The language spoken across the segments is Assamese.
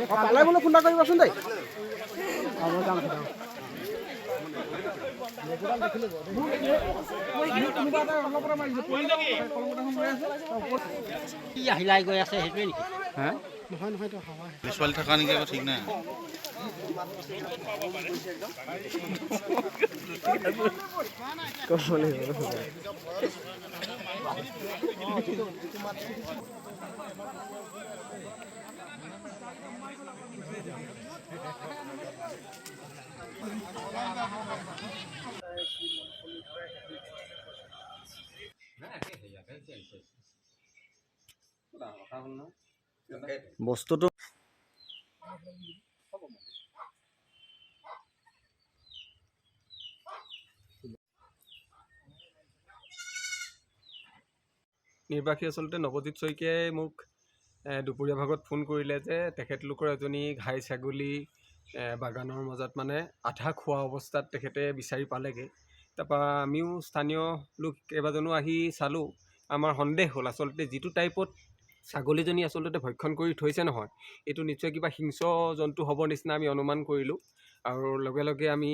পালে বোলো ফোন এটা কৰিবচোন দেই আহিলাই গৈ আছে সেইটোৱে নেকি হা নহয় নহয় তো হাৱা ছোৱালী থকা নেকি আকৌ ঠিক নাই বস্তুটো নিৰ্বাসী আচলতে নৱজিৎ শইকীয়াই মোক দুপৰীয়া ভাগত ফোন কৰিলে যে তেখেতলোকৰ এজনী ঘাই ছাগলী বাগানৰ মাজত মানে আধা খোৱা অৱস্থাত তেখেতে বিচাৰি পালেগৈ তাৰপৰা আমিও স্থানীয় লোক কেইবাজনো আহি চালোঁ আমাৰ সন্দেহ হ'ল আচলতে যিটো টাইপত ছাগলীজনী আচলতে ভক্ষণ কৰি থৈছে নহয় এইটো নিশ্চয় কিবা হিংস্ৰ জন্তু হ'ব নিচিনা আমি অনুমান কৰিলোঁ আৰু লগে লগে আমি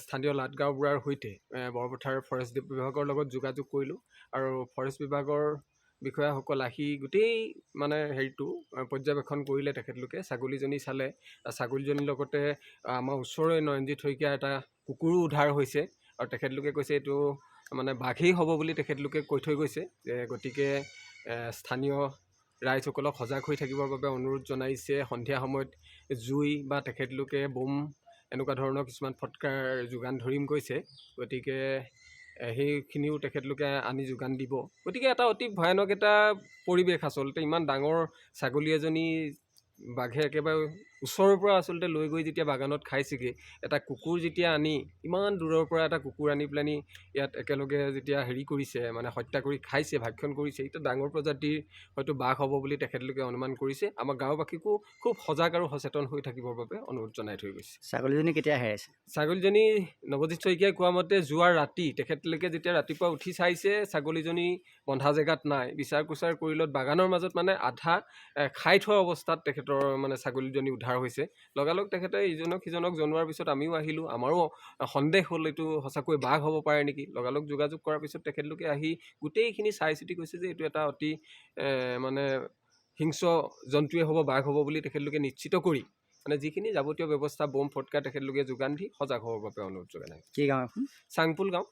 স্থানীয় লাটগাঁওবুঢ়াৰ সৈতে বৰপথাৰ ফৰেষ্ট বিভাগৰ লগত যোগাযোগ কৰিলোঁ আৰু ফৰেষ্ট বিভাগৰ বিষয়াসকল আহি গোটেই মানে হেৰিটো পৰ্যবেক্ষণ কৰিলে তেখেতলোকে ছাগলীজনী চালে ছাগলীজনীৰ লগতে আমাৰ ওচৰৰে নয়নজিৎ শইকীয়াৰ এটা কুকুৰো উদ্ধাৰ হৈছে আৰু তেখেতলোকে কৈছে এইটো মানে বাঘেই হ'ব বুলি তেখেতলোকে কৈ থৈ গৈছে যে গতিকে স্থানীয় ৰাইজসকলক সজাগ হৈ থাকিবৰ বাবে অনুৰোধ জনাইছে সন্ধিয়া সময়ত জুই বা তেখেতলোকে বোম এনেকুৱা ধৰণৰ কিছুমান ফটকাৰ যোগান ধৰিম কৈছে গতিকে সেইখিনিও তেখেতলোকে আনি যোগান দিব গতিকে এটা অতি ভয়ানক এটা পৰিৱেশ আচলতে ইমান ডাঙৰ ছাগলী এজনী বাঘে একেবাৰে ওচৰৰ পৰা আচলতে লৈ গৈ যেতিয়া বাগানত খাইছেগৈ এটা কুকুৰ যেতিয়া আনি ইমান দূৰৰ পৰা এটা কুকুৰ আনি পেলানি ইয়াত একেলগে যেতিয়া হেৰি কৰিছে মানে হত্যা কৰি খাইছে ভক্ষণ কৰিছে এতিয়া ডাঙৰ প্ৰজাতিৰ হয়তো বাঘ হ'ব বুলি তেখেতলোকে অনুমান কৰিছে আমাৰ গাঁওবাসীকো খুব সজাগ আৰু সচেতন হৈ থাকিবৰ বাবে অনুৰোধ জনাই থৈ গৈছে ছাগলীজনী কেতিয়া হেৰাইছে ছাগলীজনী নৱজিৎ শইকীয়াই কোৱা মতে যোৱাৰ ৰাতি তেখেতলোকে যেতিয়া ৰাতিপুৱা উঠি চাইছে ছাগলীজনী বন্ধা জেগাত নাই বিচাৰ কুচাৰ কৰিলত বাগানৰ মাজত মানে আধা খাই থোৱা অৱস্থাত তেখেতৰ মানে ছাগলীজনী উদ্ধাৰ হৈছে লগালগ তেখেতে ইজনক সিজনক জনোৱাৰ পিছত আমিও আহিলোঁ আমাৰো সন্দেহ হ'ল এইটো সঁচাকৈ বাঘ হ'ব পাৰে নেকি লগালগ যোগাযোগ কৰাৰ পিছত তেখেতলোকে আহি গোটেইখিনি চাই চিতি কৈছে যে এইটো এটা অতি মানে হিংস্ৰ জন্তুৱে হ'ব বাঘ হ'ব বুলি তেখেতলোকে নিশ্চিত কৰি মানে যিখিনি যাৱতীয় ব্যৱস্থা বোম ফটকা তেখেতলোকে যোগান দি সজাগ হ'বৰ বাবে অনুৰোধ জনায় কি গাঁও এখন চাংপুল গাঁও